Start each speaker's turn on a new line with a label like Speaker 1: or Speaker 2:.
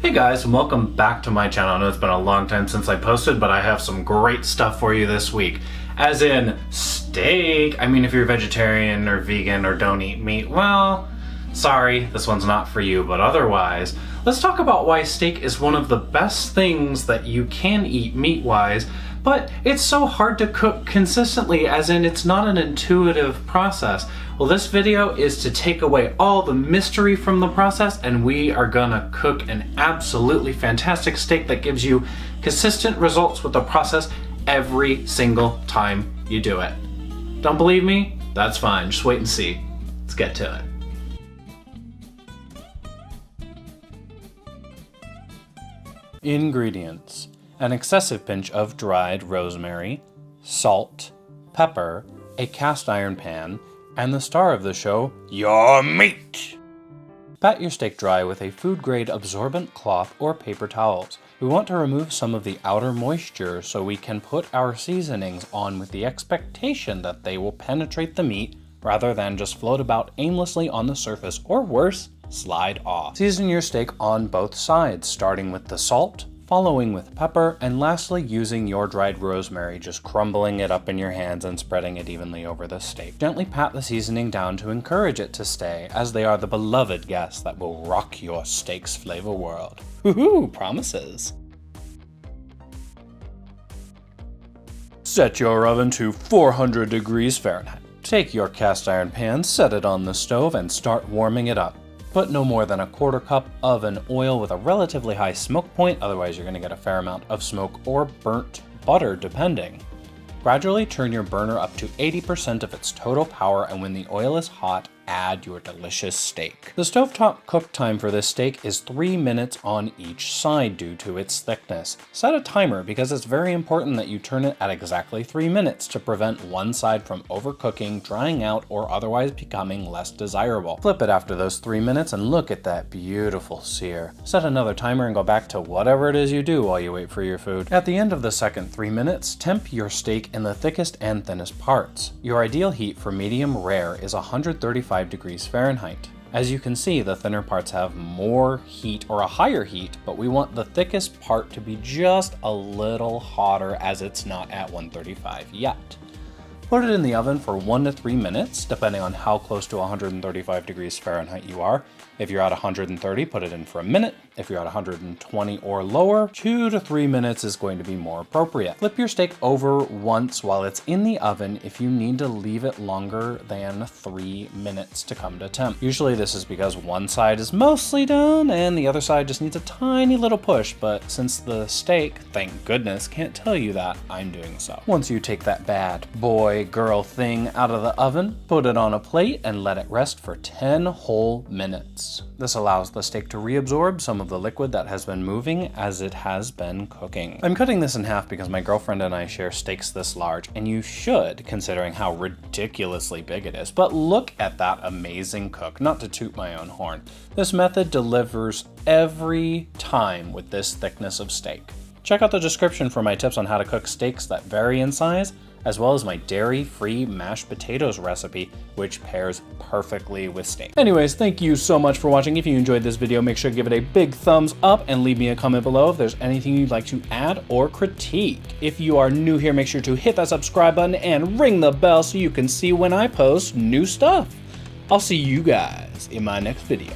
Speaker 1: Hey guys, and welcome back to my channel. I know it's been a long time since I posted, but I have some great stuff for you this week. As in steak. I mean, if you're vegetarian or vegan or don't eat meat, well, sorry, this one's not for you, but otherwise, let's talk about why steak is one of the best things that you can eat meat-wise, but it's so hard to cook consistently, as in it's not an intuitive process. Well, this video is to take away all the mystery from the process, and we are gonna cook an absolutely fantastic steak that gives you consistent results with the process every single time you do it. Don't believe me? That's fine, just wait and see. Let's get to it. Ingredients: an excessive pinch of dried rosemary, salt, pepper, a cast iron pan, and the star of the show, your meat! Pat your steak dry with a food-grade absorbent cloth or paper towels. We want to remove some of the outer moisture so we can put our seasonings on with the expectation that they will penetrate the meat rather than just float about aimlessly on the surface, or worse, slide off. Season your steak on both sides, starting with the salt, following with pepper, and lastly using your dried rosemary, just crumbling it up in your hands and spreading it evenly over the steak. Gently pat the seasoning down to encourage it to stay, as they are the beloved guests that will rock your steak's flavor world. Woohoo, promises! Set your oven to 400 degrees Fahrenheit. Take your cast iron pan, set it on the stove, and start warming it up. Put no more than a quarter cup of an oil with a relatively high smoke point, otherwise you're going to get a fair amount of smoke or burnt butter depending. Gradually turn your burner up to 80% of its total power, and when the oil is hot, add your delicious steak. The stovetop cook time for this steak is 3 minutes on each side due to its thickness. Set a timer because it's very important that you turn it at exactly 3 minutes to prevent one side from overcooking, drying out, or otherwise becoming less desirable. Flip it after those 3 minutes and look at that beautiful sear. Set another timer and go back to whatever it is you do while you wait for your food. At the end of the second 3 minutes, temp your steak in the thickest and thinnest parts. Your ideal heat for medium rare is 135 degrees Fahrenheit. As you can see, the thinner parts have more heat or a higher heat, but we want the thickest part to be just a little hotter, as it's not at 135 yet. Put it in the oven for 1 to 3 minutes, depending on how close to 135 degrees Fahrenheit you are. If you're at 130, put it in for a minute. If you're at 120 or lower, 2 to 3 minutes is going to be more appropriate. Flip your steak over once while it's in the oven if you need to leave it longer than 3 minutes to come to temp. Usually this is because one side is mostly done and the other side just needs a tiny little push, but since the steak, thank goodness, can't tell you that, I'm doing so. Once you take that bad boy, girl thing out of the oven, put it on a plate and let it rest for 10 whole minutes. This allows the steak to reabsorb some of the liquid that has been moving as it has been cooking. I'm cutting this in half because my girlfriend and I share steaks this large, and you should, considering how ridiculously big it is. But look at that amazing cook, not to toot my own horn. This method delivers every time with this thickness of steak. Check out the description for my tips on how to cook steaks that vary in size, as well as my dairy-free mashed potatoes recipe, which pairs perfectly with steak. Anyways, thank you so much for watching. If you enjoyed this video, make sure to give it a big thumbs up and leave me a comment below if there's anything you'd like to add or critique. If you are new here, make sure to hit that subscribe button and ring the bell so you can see when I post new stuff. I'll see you guys in my next video.